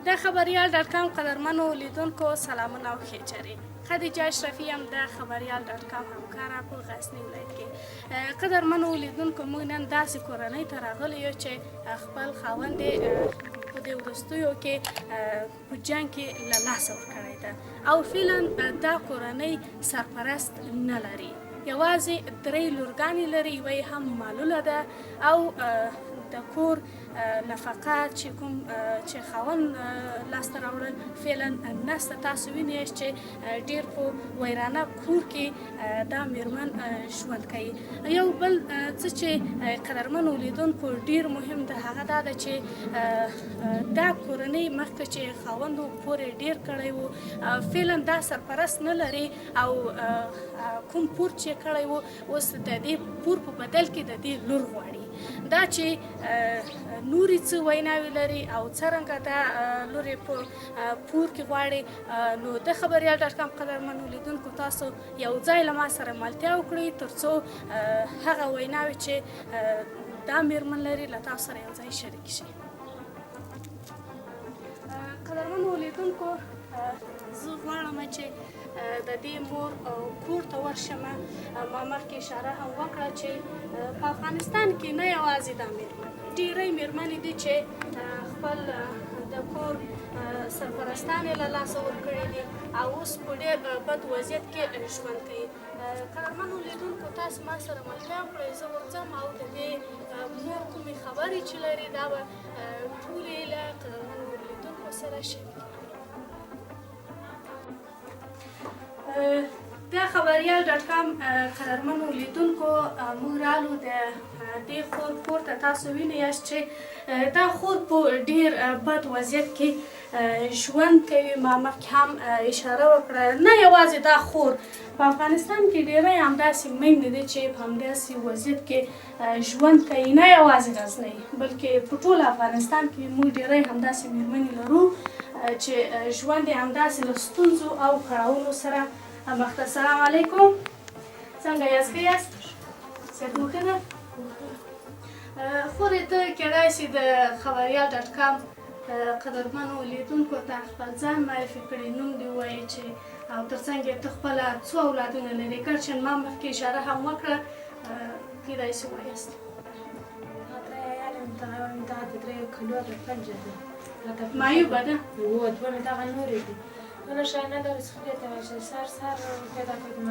د خبریال ډاټ کام قدرمنو لیدونکو سلامونه او ښې چرې. خدیجه اشرفي یم د خبریال ډاټ کام همکاره په غزني ولایت کې. قدرمنو لیدونکو موږ نن داسې کورنۍ ته راغلي یو چې خپل خاوند یې په دې وروستیو کې په جنګ کې له لاسه ورکړی ده او فعلا دا کورنۍ سرپرست نه لري، یوازې 3 لورګانې لري، یوه یې هم معلوله ده او د کور نفقه چې کوم چې خاوند لاسته راوړل فعلا نسته. تاسو وینئ چې ډېر په ویرانه کور کې دا میرمن ژوند کوي. یو بل څه چې قدرمنو لیدونکو ډېر مهم ده هغه دا ده چې دا کورنۍ مخکې چې خاوند پور یې ډېر کړی و فعلا دا سرپرست نه لري او کوم پور چې کړی و اوس د دې پور په بدل کې د دې لور غواړي. دا چې نورې څه ویناوې لري او څرنګه دا لور یې په پور کې غواړي، نو د خبریال ډاټ کام قدرمنو لیدونکو تاسو یو ځای له ما سره ملتیا وکړئ تر څو هغه ویناوې چې دا میرمن لري له تاسو سره یو ځای شریک شي. قدرمنو لیدونکو زه غواړم چې د دې مور کور ته ورشم. ما مخکې اشاره هم وکړه چې په افغانستان کې نه یوازې دا میرمن، ډېری میرمنې دي چې خپل د کور سرپرستان یې له لاسه ورکړي دي او اوس په ډېر بد وضعیت کې ژوند کوي. قدرمنو لیدونکو تاسو ما سره ملتیا وکړئ، زه ورځم او د دې مور کومې خبرې چې لري دا به ټولې له قدرمنو لیدونکو سره شریک کړم. د خبریال ډاټ کام قدرمنو لیدونکو موږ رالو د دې خور کور ته. تاسو وینئ چې دا خور په ډېر بد وضعیت کې ژوند کوي. ما مخکې هم اشاره وکړه نه یوازې دا خور، په افغانستان کې ډېری همداسې میندې دي چې په همداسې وضعیت کې ژوند کوي، نه یوازې غزنی بلکې په ټول افغانستان کې موږ ډېری همداسې میرمنې لرو چې ژوند یې همداسې له ستونزو او کړاوونو سره مخ ته. السلام علیکم، څنګه یاست؟ ښه یاست؟ صحت مو ښه ده؟ خورې ته کیدای شي د خبریال ډاټ کام قدرمنو لیدونکو ته خپل ځان معرفي کړي، نوم دې ووایي چې او تر څنګ یې ته خپله څو اولادونه لرې. ګرچې ما مخکې اشاره هم وکړه کیدای شي ووایاست. معیوبه ده؟ أنا شاينة دارس خليتها عشان صار كذا كده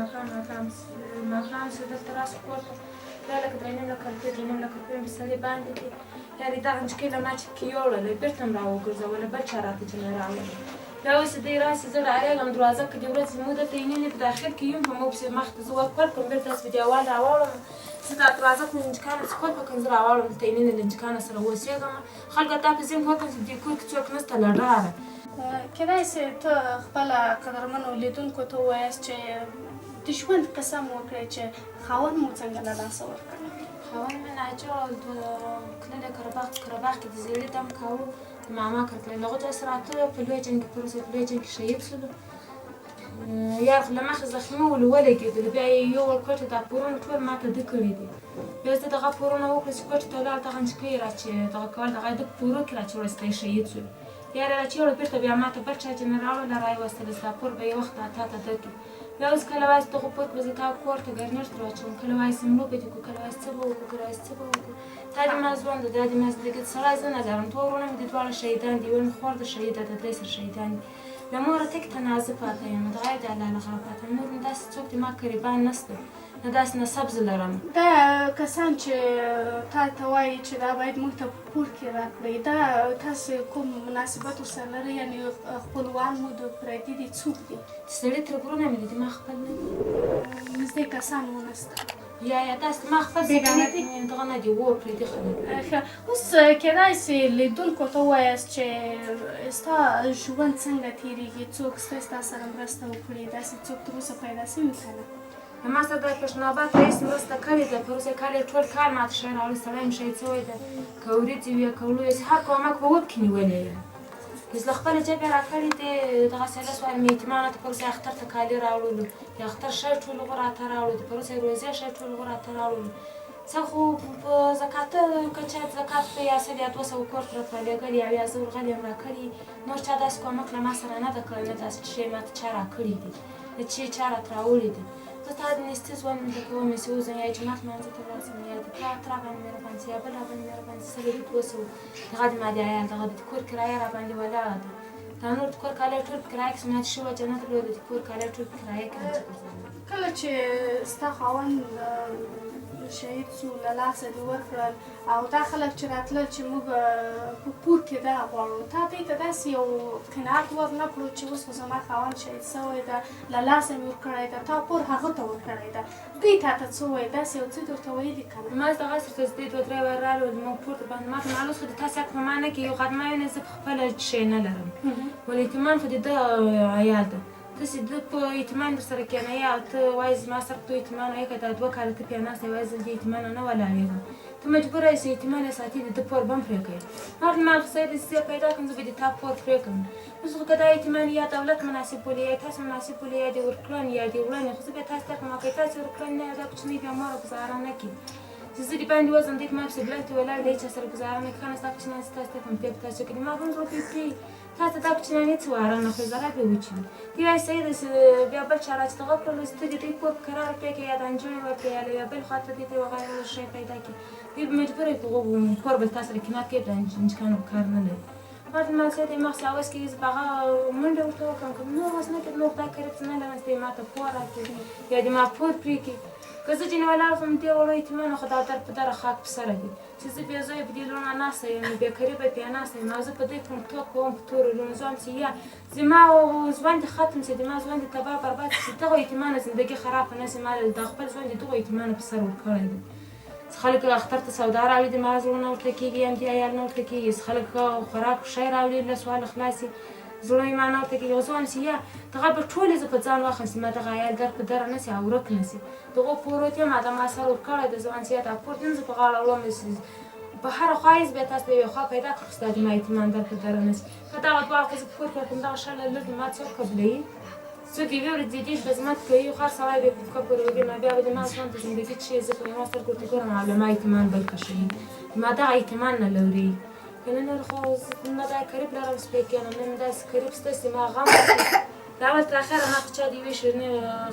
مخام سدلت راس كورته قالك درينم لك البيت درينم لك البيت بسالي باندي يعني دا مشكلة ما تكيولا اللي بيرتم راو جرزا ولا بتشاراتي تنراو لو سدي راسي زر عليهم دروازة كدي ورز مودة تينيني بداخل كيوم فمو بس مخت زوا كلكم بيرتاس فيديوهات عوالم ستا درازات من كانت سكول فكن زر عوالم تينيني اللي كانت سلوى سيغما خلقة تابي زين فوقن ديكور كتوك نستا لرارة. کیدای شي ته خپله قدرمنو لیدونکو ته ووایاست چې د ژوند قسم وکړئ چې خاوند مو څنګه له لاسه ورکړی؟ خاوند من عجال كلنا كرباخ كده زيري دم كاو ماما كرت لنا غدا سرعته في الوجه بروسة في الوجه شيء سلو يارخ لما خذ زخمه والولد كده اللي بيعي يو الكوت ده بورون طول ما تذكري دي بس ده غا بورون وكل سكوت طلع تغن شكيرة تغ كار ده غيدك بورو كلا شو رستي شيء سلو یاره چې ور بیرته بیا ماته بل چا جنرال لا راي وستل سپور به وخت تا دکی بیا اوس کله وایي ته خو پورت بزتا کورت ګرنر تر واچوم کله وایي سملو به کو کله وایي څه وو کله وایي څه وو تا دې مازوند د دې ماز دغه سړی زنه لرم تورونه مې د ډول شهیدان دی ون خور د شهید د درې سر شهیدان لمور تک تنازع پاتې یم د غیر د الله لغه پاتې نور داس څوک د ما قریبان نسته نه داس نه سبز لرم. دا کسان چې تا ته وایي چې دا باید موږ ته پور کې راکړئ، دا تاسو کوم مناسبت ورسره لرئ؟ یعنې خپلوان مو د پردي دي څوک دي؟ سړي تر ګورونه مې دي ما خپل نه دي نږدې کسان مو نشته؟ یا داسې ما خپل بېګانه دي؟ دغه نه دي وو پردي خلک. ښه، اوس کیدای شي لیدونکو ته ووایاست چې ستا ژوند څنګه تېرېږي، څوک ستا سره مرسته وکړي، داسې څوک تر اوسه پیدا شوي که نه؟ ما سره د پښتوناباد رئیس مرسته کړې ده، پروسه کال یې ټول کال ماته شی راوړی، سړی یم شهید شوی ده، که وریځې وي که ولو وي هر کومک په وب کې نیولی یم. اوس له خپلې جیبې راکړې دي دغسې لس وارې مې یتیمانو ته پروسه اختر ته کالي راوړلو، د اختر شی ټول هغو راته راوړلو، د پروسه روژې شی ټول هغو راته راوړلو. څه خو په زکات که چا زکات په یا سل یا 200 کور ترې رالېږلي او یا زه ورغلې یم راکړي نور چا داسې کومک له ما سره نه ده کړی نه داسې شی ماته چا راکړي دي د چی چا راته راوړي دي زه تا د نیستي ځوان د کومې چې وځم یا جومات لمانځه ته ولاړ شم یا د ترا باندې مهربان شي یا بل راباندې مهربان شي سل دې 200 هغه د ما د عیال دغه د کور کرایه راباندې ولاړه ده دا نور د کور کالی ټول په کرایه کښې ماته شوی وجه نه درلوده د کور کالی ټول په کرایه کښې کله چې ستا خاوند شهید شو له لاسه دې ورکړل او دا خلک چې راتلل چې موږ په پور کې دا غواړو تا دوی ته داسې یو قناعت ور نه کړو چې اوس خو زما خاوند شهید شوی ده له لاسه مې ورکړی ده تا پور هغه ته ورکړی ده دوی تا ته څه وویل داسې یو څه درته ویلي که نه ما دغسې ورته زه دې 2-3 وار رالو زموږ پور ته باندې ما ته معلوم شو د تا سیاق په ما نه کې یو خدمه وینې زه په خپله شی نه لرم ولې اطمینان خو د ده عیال ده تاسې د په اطمینان درسره کېنوي او ته وایې زما سره په تو اطمینان وایې که دا 2 کاله ته پرې ناسته یې وایې زه د اطمینانه نه ولاړېږم ته مجبوره یې چې اطمینان یې ساتي د ده پور به هم پرې کوې ما ورته ما خو زه پیدا کړم زه به د تا پور پرې کړم اوس خو که دا اطمینان یا دولت مناسب بولي یا تاسو مناسب بولي یا دې ورکړن یا دې وړنې خو زه بیا تاسو ته کوم که تاسې ورکړن نه دا کوچنی بیا ماره ګزاره نه کړي چې زه دې باندې وځم دې ما پسې بلک ته ولاړ دی چا سره ګزاره نه کړي ښه نه ستا کوچنیان چې تاسو ته کوم پرې په تاسو کړي ما به هم زه ورته پرې تاسو دا کوچنیان هېڅ واره نه خوري ضرر به وچوي دې وایي صحیح ده چې بیا بل چا راته دغه کړلو چې ته د دوی پور په کرار پرې کړې یا د نجونې ورکړې یا له یو بل خوا ته دې ته یو غیر شی پیدا کړي دوی به مجبوره وي په هغو پور به تا سره قیمت کوي د نجکانو په کار نه لري ما ورته ما صحیح دی ما خو اوس کې زه به هغه منډه ورته وکړم که نور اوس نه کړې نور خدای کرب څه نه لرم چې ما ته پور راکړي یا دې ما پور پرې کړي که زه ځینې ولاړ شم دې وړو اطمینان خو دا در په دره خاک په سره دي چې زه بیا زه په دې لوڼه ناسته یم بېکاري به پرې ناسته یم او زه په دوی پومپټو کوم په تورو لوڼو زه وایم چې یا زما ژوند دې ختم شي زما ژوند دې تباه برباد شي دغو اطمینانه زندګي خرابه نه شي ما د خپل ژوند د دغو اطمینانو په سر ورکړی دی خلک اختر ته سودا راوړي د ما زړونه ورته کېږي یم دې عیال نه ورته کېږي خلک خوراک شی راوړي له سواله خلاصي زړه یې ما نه ورته کېږي زه وایم چې یا دغه به ټولې زه په ځان واخلم چې ما دغه عیال در په دره نه شي او ورک نه شي دغو پورو ته ما د ما سر ورکړی دی زه وایم چې یا دا پور دې زه په غاړه وړم په هره خوا یې بیا تاسو به یوه خوا پیدا کړو چې دا د ما اطمینان در په دره نه شي که دغه دواړه خو زه په کور کې کړم دغه شله لږ ما څوک قبلوي څوک یوې ورځې دې خدمت کوي خو هر سړی به یې په پښه پورې وږي نو بیا به د ما ژوند ته زندګي چې زه په ما سترګو ورته ګورم او له ما اطمینان بل کشوي ما دغه اطمینان نه لوري که نه نور خو نه دا قریب لرم سپی کېنم نه مې داسې قریب شته چې ما غم د اول تر اخره ما خو چا د یوې شیرینې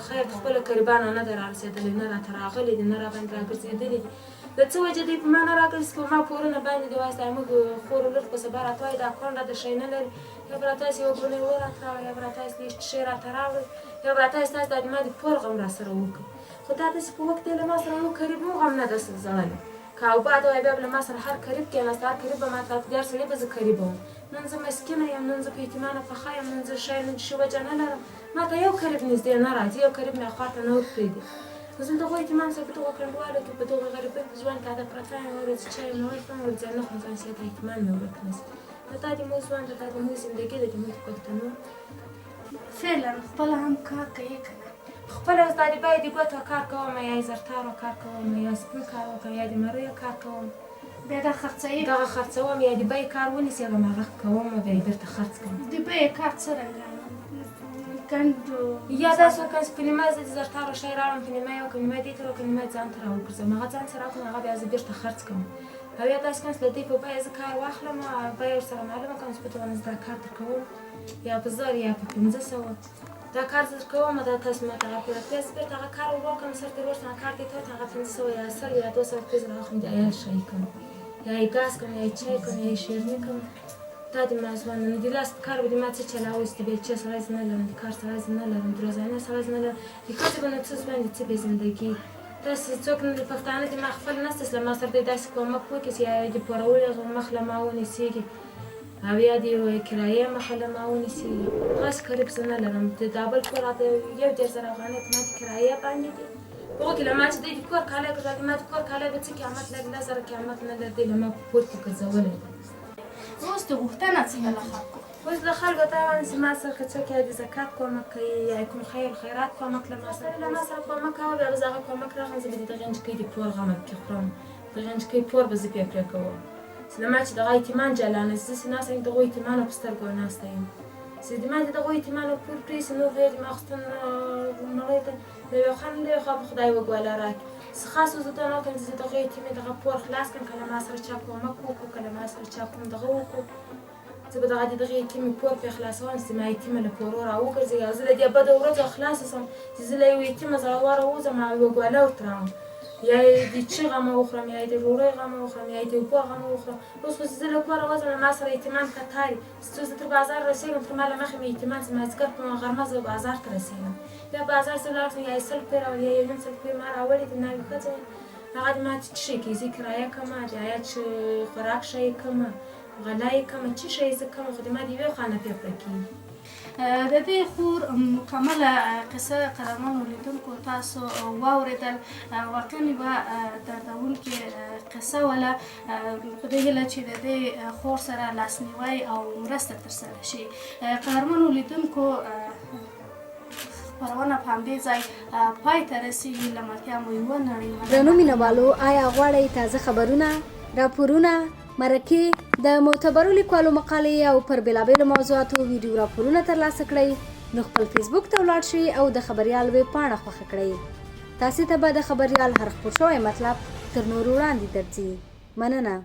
خیر د خپلو قریبانو نه ده رارسېدلې نه راته راغلي دي نه راباندې راګرځېدلي دي د څه وجه دوی په ما نه راګرځي په ما پورونه باندې دي وایي موږ خور لور په سبا راته وایي دا کونډه د شی نه لري یا به راته وایي یوه ګولۍ اوړه راته راوړه یا به راته وایي لیست شی راته راوړئ یا به راته وایي ستاسو دا د ما د پور غم راسره وکړي خو دا داسې په وخت دی له ما سره نو قریب مو غم نه ده ځړلی که او بعد وایي بیا به له ما سره هر قریب کېناست هر قریب به ما ته د هر سړي به زه قریبه وم نن زه مسکینه یم نن زه په اطمینانه پخه یم نن زه شی نن شي وجه نه لرم ما ته یو قریب نږدې نه راځي یو قریب مې خوا ته نه ورپرېږدي زه دغو اطمینان سره په دغو کنډوالو کې په دغو غریبۍ په ژوند کې عادت پرته یم ورځ چای مې ورکړم ورځ نه خورم ځان سي ته اطمینان مې ورک نه شي دا د مو ژوند دا د مو زندګي ده د مو د پښتنو فعلا خپله هم کار کوي که نه خپله اوس دا د باید د ګوتو کار کوم یا د زرتارو کار کوم یا سپین کار وکړم یا د مریو کار کوم بیا دا خرڅوي دغه خرڅوم یا د بیې کار ونیسي هغه مې هغه کوم بیا یې بېرته خرڅ کړم د بیې کار څرنګه ګنډو یا داسې وکړم چې په نیمه زه د زرتارو شی راوړم په نیمه یې وکړم نیمه دې ته وکړم نیمه یې ځان ته راوګرځوم هغه ځان سره راکړم هغه بیا زه بېرته خرڅ کړم او یا داسې کوم چې د دوی په بیه زه کار واخلم بیه ورسره معلومه کړم چې په دغه دا کار درکوم یا په 1000 یا په 1500 دا کار زه درکوم دا تاسو ماته هغه پوره کړئ زه بېرته هغه کار وکړم سر ته ورسره کار دې ته وکړم هغه 1500 یا 100 یا 200 روپۍ زه راواخلم د عیال شی کړم یا یې ګاز کړم یا یې چای کړم یا یې شیرني کړم دا د ما ژوند نو د لاس کار به د ما څه چلاوي چې د بیلچې سړی زه نه لرم د کار سړی زه نه لرم د روزانه سړی زه نه لرم د ښځې به نو څه ژوند د څه بې زندګي داسې څوک نه د پښتانه د ما خپل نشته چې له ما سره دی داسې کومک وکړي چې یا د پورولو مخ له ما ونیسېږي او یا د یوې کرایې مخه له ما ونیسېږي هغسې قریب زه نه لرم د دا بل کور راته 1000 افغانۍ په ما د کرایې باندې دي په هغو کې له ما چې دوی د کور کالی ګرځوي ما د کور کالی به څه قیمت لري 1000 قیمت نه لري دوی له ما په کور کې ګرځولی دی اوس د غوښتنه څنګه له خلکو اوس د خلکو ته وایم چې ما سره که څوک یا د زکات کومک کوي یا کوم خیر خیرات کومک له ما سره کومک کوه بیا به زه هغه کومک راغلم زه به د دغې نجکۍ د پور غمه پکې خورم دغې نجکۍ پور به زه پرې کوم چې له ما چې دغه اطمینان جلا نه شي زه چې ناسته یم دغو اطمینانو په سترګو ناسته یم چې د ما د دغو یتیمانو پور پرې شي نور غیر ما اخیستن مړی ته د یو خان د یو خوا په خدای وګواله راکړي خاص زه ته نه کوم چې دغه یتیمې دغه پور خلاص کړم کله ما سره چا کومک وکړو کله ما سره چا کوم دغه وکړو زه به دغه یتیمې پور پرې خلاصوم چې ما یتیمه له پورو راوګرځي او زه له دې بدو ورځو خلاصه شم چې زه له یو یتیمه زړوره ووځم او یوه ګوله ورته راوړم یا یې د چي غمه وخورم یا یې د ډوډۍ غمه وخورم یا یې د اوبو غمه وخورم اوس خو چې زه له کوره وځم ما سره یتیمان کتار دي چې زه تر بازار رسېږم تر ما له مخې مې یتیمان چې مازدیګر په غرمه زه بازار ته رسېږم بیا بازار چې ولاړ شم یا یې سل روپۍ راوړي یا یې نیم سل روپۍ ما راوړي د ناوې ښځه هغه د ما چې څه شی کوي زه کرایه کړمه د عیال چې خوراک شی یې کړمه غله یې کړمه څه شی زه کړمه خو د ما د یوې خوا نه پرې کېږي د دې خور مکمله قصه قدرمنو لیدونکو تاسو واورېدل واقعا یوه دردونکې قصه وله خدای هیله چې د دې خور سره لاسنیوی او مرسته ترسره شي قدرمنو لیدونکو خپرونه په همدې ځای پای ته رسېږي له ملتیا مو یوه نړۍ درنو مینهوالو آیا غواړئ تازه خبرونه راپورونه مرکې د معتبرو لیکوالو مقالې او پر بېلابېلو موضوعاتو ویډیو راپورونه ترلاسه کړئ نو خپل فیسبوک ته ولاړ شئ او د خبریال ویب پاڼه خوښه کړئ تاسې ته به د خبریال هر خپور شوی مطلب تر نورو وړاندې درځي مننه